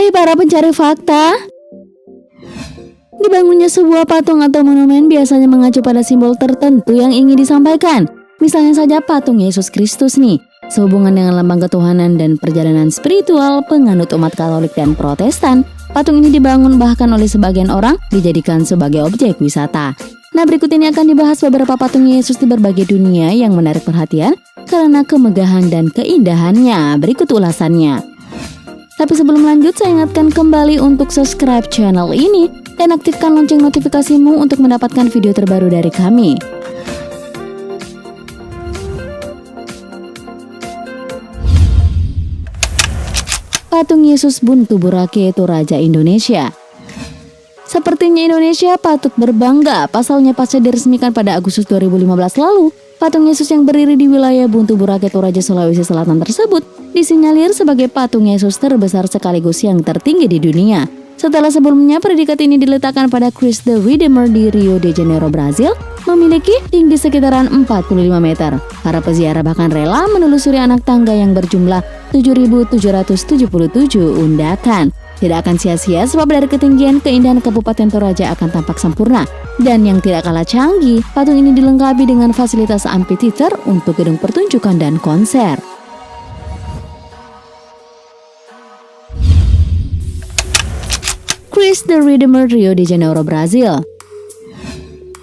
Hai para pencari fakta. Dibangunnya sebuah patung atau monumen biasanya mengacu pada simbol tertentu yang ingin disampaikan. Misalnya saja patung Yesus Kristus nih, sehubungan dengan lambang ketuhanan dan perjalanan spiritual penganut umat Katolik dan Protestan. Patung ini dibangun bahkan oleh sebagian orang dijadikan sebagai objek wisata. Nah, berikut ini akan dibahas beberapa patung Yesus di berbagai dunia yang menarik perhatian karena kemegahan dan keindahannya. Berikut ulasannya. Tapi sebelum lanjut, saya ingatkan kembali untuk subscribe channel ini dan aktifkan lonceng notifikasimu untuk mendapatkan video terbaru dari kami. Patung Yesus Buntu Burake Toraja Indonesia. Sepertinya Indonesia patut berbangga, pasalnya pasca diresmikan pada Agustus 2015 lalu, patung Yesus yang berdiri di wilayah Buntu Burake Toraja Sulawesi Selatan tersebut disinyalir sebagai patung Yesus terbesar sekaligus yang tertinggi di dunia. Setelah sebelumnya predikat ini diletakkan pada Christ the Redeemer di Rio de Janeiro, Brazil, memiliki tinggi sekitaran 45 meter. Para peziarah bahkan rela menelusuri anak tangga yang berjumlah 7.777 undakan. Tidak akan sia-sia sebab dari ketinggian keindahan Kabupaten Toraja akan tampak sempurna. Dan yang tidak kalah canggih, patung ini dilengkapi dengan fasilitas amphitheater untuk gedung pertunjukan dan konser. Christ the Redeemer Rio de Janeiro, Brazil.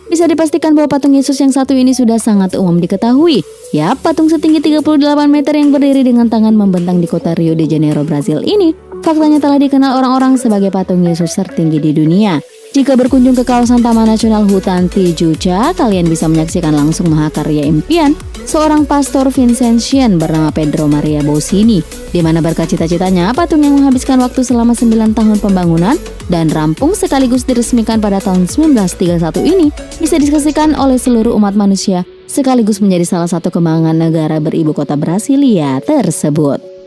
Bisa dipastikan bahwa patung Yesus yang satu ini sudah sangat umum diketahui. Ya, patung setinggi 38 meter yang berdiri dengan tangan membentang di kota Rio de Janeiro, Brazil ini faktanya telah dikenal orang-orang sebagai patung Yesus tertinggi di dunia. Jika berkunjung ke kawasan Taman Nasional Hutan Tijuca, kalian bisa menyaksikan langsung mahakarya impian seorang pastor Vincentian bernama Pedro Maria Bosini, di mana berkat cita-citanya patung yang menghabiskan waktu selama 9 tahun pembangunan dan rampung sekaligus diresmikan pada tahun 1931 ini bisa disaksikan oleh seluruh umat manusia sekaligus menjadi salah satu kebanggaan negara beribu kota Brasilia tersebut.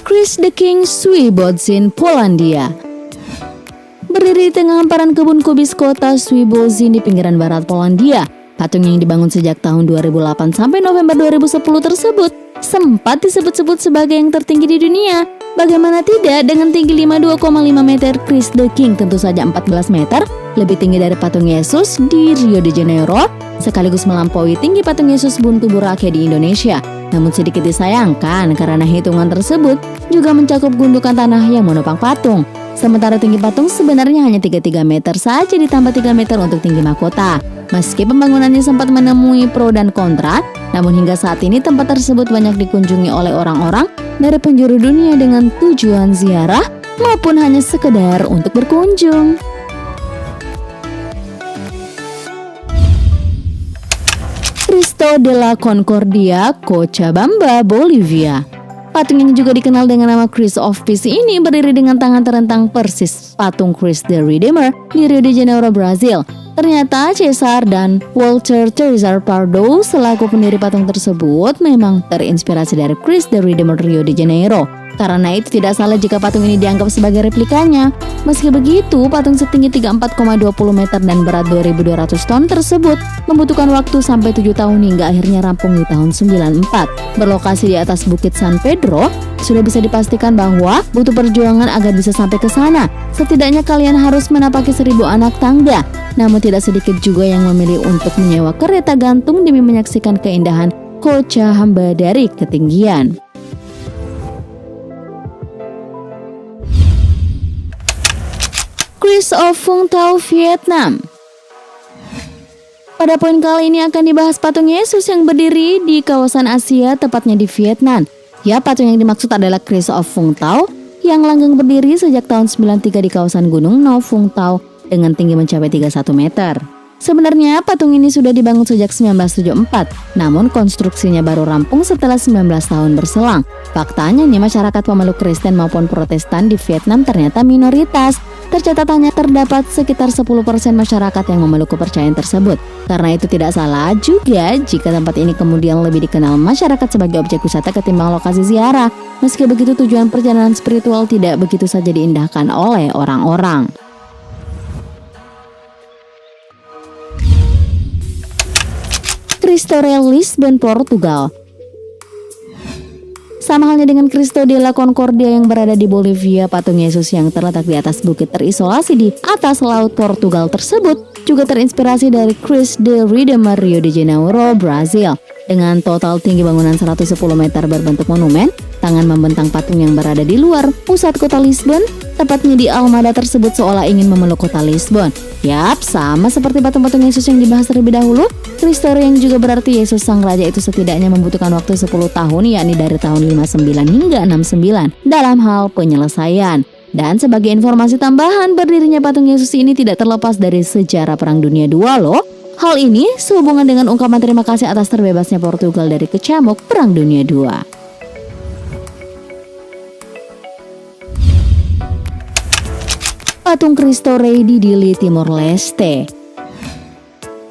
Christ the King Świebodzin, Polandia. Berdiri di tengah hamparan kebun kubis kota Świebodzin di pinggiran barat Polandia, patung yang dibangun sejak tahun 2008 sampai November 2010 tersebut sempat disebut-sebut sebagai yang tertinggi di dunia. Bagaimana tidak, dengan tinggi 52,5 meter, Christ the King tentu saja 14 meter lebih tinggi dari patung Yesus di Rio de Janeiro, sekaligus melampaui tinggi patung Yesus Buntu Burake di Indonesia. Namun sedikit disayangkan karena hitungan tersebut juga mencakup gundukan tanah yang menopang patung. Sementara tinggi patung sebenarnya hanya 33 meter saja ditambah 3 meter untuk tinggi mahkota. Meski pembangunannya sempat menemui pro dan kontra, namun hingga saat ini tempat tersebut banyak dikunjungi oleh orang-orang dari penjuru dunia dengan tujuan ziarah maupun hanya sekedar untuk berkunjung. Cristo de la Concordia, Cochabamba, Bolivia. Patung yang juga dikenal dengan nama Christ of Peace ini berdiri dengan tangan terentang persis patung Christ the Redeemer di Rio de Janeiro, Brazil. Ternyata Cesar dan Walter Cesar Pardo selaku pendiri patung tersebut memang terinspirasi dari Christ the Redeemer Rio de Janeiro. Karena itu tidak salah jika patung ini dianggap sebagai replikanya. Meski begitu, patung setinggi 34,20 meter dan berat 2.200 ton tersebut membutuhkan waktu sampai 7 tahun hingga akhirnya rampung di tahun 94. Berlokasi di atas Bukit San Pedro, sudah bisa dipastikan bahwa butuh perjuangan agar bisa sampai ke sana. Setidaknya kalian harus menapaki 1.000 anak tangga. Namun tidak sedikit juga yang memilih untuk menyewa kereta gantung demi menyaksikan keindahan Cochabamba dari ketinggian. Christ of Vung Tau, Vietnam. Pada poin kali ini akan dibahas patung Yesus yang berdiri di kawasan Asia, tepatnya di Vietnam. Ya, patung yang dimaksud adalah Christ of Vung Tau yang langgeng berdiri sejak tahun 93 di kawasan Gunung No Vung Tau dengan tinggi mencapai 31 meter. Sebenarnya patung ini sudah dibangun sejak 1974, namun konstruksinya baru rampung setelah 19 tahun berselang. Faktanya nih, masyarakat pemeluk Kristen maupun Protestan di Vietnam ternyata minoritas. Tercatat hanya terdapat sekitar 10% masyarakat yang memeluk kepercayaan tersebut. Karena itu tidak salah juga jika tempat ini kemudian lebih dikenal masyarakat sebagai objek wisata ketimbang lokasi ziarah. Meski begitu, tujuan perjalanan spiritual tidak begitu saja diindahkan oleh orang-orang. Cristo Rei, Lisbon, Portugal. Sama halnya dengan Cristo de la Concordia yang berada di Bolivia, patung Yesus yang terletak di atas bukit terisolasi di atas laut Portugal tersebut juga terinspirasi dari Cristo de Redentor Rio de Janeiro, Brazil. Dengan total tinggi bangunan 110 meter berbentuk monumen, tangan membentang patung yang berada di luar pusat kota Lisbon, tepatnya di Almada tersebut seolah ingin memeluk kota Lisbon. Yap, sama seperti patung-patung Yesus yang dibahas terlebih dahulu, Cristo yang juga berarti Yesus Sang Raja itu setidaknya membutuhkan waktu 10 tahun, yakni dari tahun 59 hingga 69 dalam hal penyelesaian. Dan sebagai informasi tambahan, berdirinya patung Yesus ini tidak terlepas dari sejarah Perang Dunia II loh. Hal ini sehubungan dengan ungkapan terima kasih atas terbebasnya Portugal dari kecamuk Perang Dunia II. Patung Cristo Rei di Dili, Timor Leste.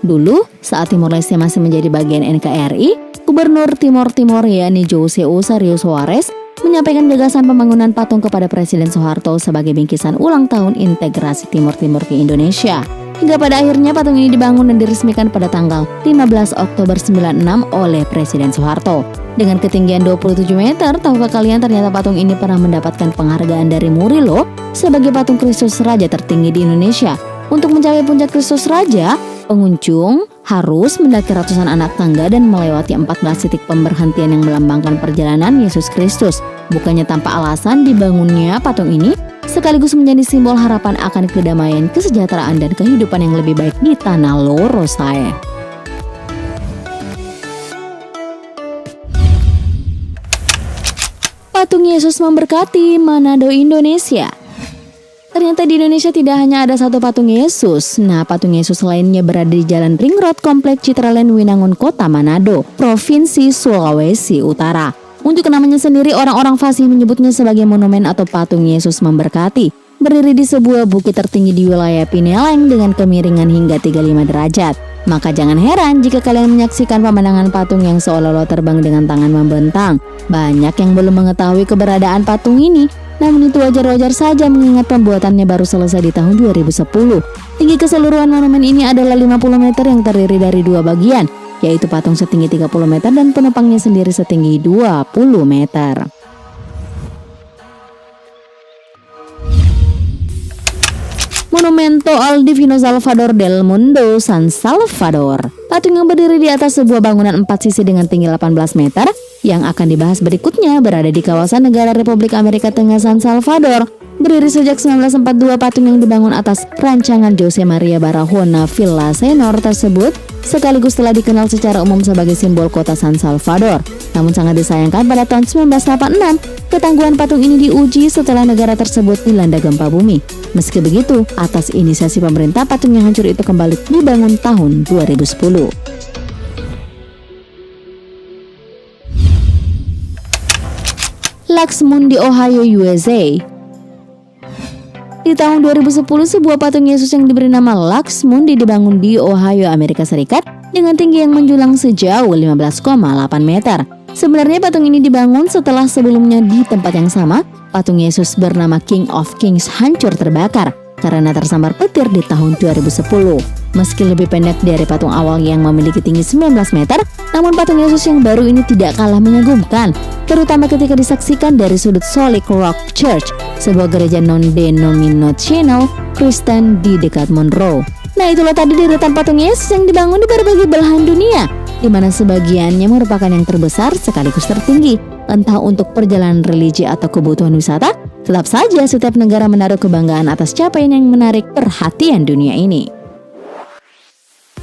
Dulu, saat Timor Leste masih menjadi bagian NKRI, Gubernur Timor Timur yakni Jose Osario Suarez menyampaikan gagasan pembangunan patung kepada Presiden Soeharto sebagai bingkisan ulang tahun integrasi Timor Timur ke Indonesia. Hingga pada akhirnya patung ini dibangun dan diresmikan pada tanggal 15 Oktober 96 oleh Presiden Soeharto. Dengan ketinggian 27 meter, tahukah kalian ternyata patung ini pernah mendapatkan penghargaan dari Muri loh sebagai patung Kristus Raja tertinggi di Indonesia. Untuk mencapai puncak Kristus Raja, pengunjung harus mendaki ratusan anak tangga dan melewati 14 titik pemberhentian yang melambangkan perjalanan Yesus Kristus. Bukannya tanpa alasan dibangunnya patung ini, sekaligus menjadi simbol harapan akan kedamaian, kesejahteraan, dan kehidupan yang lebih baik di tanah Lorosae. Patung Yesus memberkati Manado, Indonesia. Ternyata di Indonesia tidak hanya ada satu patung Yesus. Nah, patung Yesus lainnya berada di Jalan Ring Road Komplek Citraland, Winangun, Kota Manado, Provinsi Sulawesi Utara. Untuk namanya sendiri, orang-orang fasih menyebutnya sebagai monumen atau patung Yesus memberkati. Berdiri di sebuah bukit tertinggi di wilayah Pineleng dengan kemiringan hingga 35 derajat. Maka jangan heran jika kalian menyaksikan pemandangan patung yang seolah-olah terbang dengan tangan membentang. Banyak yang belum mengetahui keberadaan patung ini. Namun itu wajar-wajar saja mengingat pembuatannya baru selesai di tahun 2010. Tinggi keseluruhan monumen ini adalah 50 meter yang terdiri dari dua bagian, yaitu patung setinggi 30 meter dan penopangnya sendiri setinggi 20 meter. Monumento al Divino Salvador del Mundo, San Salvador. Patung yang berdiri di atas sebuah bangunan 4 sisi dengan tinggi 18 meter yang akan dibahas berikutnya berada di kawasan negara Republik Amerika Tengah San Salvador. Berdiri sejak 1942, patung yang dibangun atas rancangan Jose Maria Barahona Villaseñor tersebut sekaligus telah dikenal secara umum sebagai simbol kota San Salvador. Namun sangat disayangkan pada tahun 1986, ketangguhan patung ini diuji setelah negara tersebut dilanda gempa bumi. Meski begitu, atas inisiasi pemerintah, patung yang hancur itu kembali dibangun tahun 2010. Laxmundi, Ohio, USA. Di tahun 2010, sebuah patung Yesus yang diberi nama Laxmundi dibangun di Ohio, Amerika Serikat dengan tinggi yang menjulang sejauh 15,8 meter. Sebenarnya patung ini dibangun setelah sebelumnya di tempat yang sama, patung Yesus bernama King of Kings hancur terbakar karena tersambar petir di tahun 2010. Meski lebih pendek dari patung awal yang memiliki tinggi 19 meter, namun patung Yesus yang baru ini tidak kalah mengagumkan, terutama ketika disaksikan dari sudut Solid Rock Church, sebuah gereja non-denominational Kristen di dekat Monroe. Nah, itulah tadi deretan patung Yesus yang dibangun di berbagai belahan dunia, di mana sebagiannya merupakan yang terbesar sekaligus tertinggi. Entah untuk perjalanan religi atau kebutuhan wisata, tetap saja setiap negara menaruh kebanggaan atas capaian yang menarik perhatian dunia ini.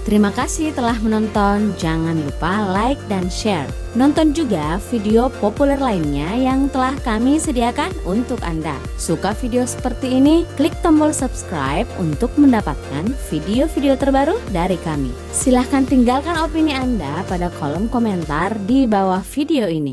Terima kasih telah menonton, jangan lupa like dan share. Nonton juga video populer lainnya yang telah kami sediakan untuk Anda. Suka video seperti ini? Klik tombol subscribe untuk mendapatkan video-video terbaru dari kami. Silahkan tinggalkan opini Anda pada kolom komentar di bawah video ini.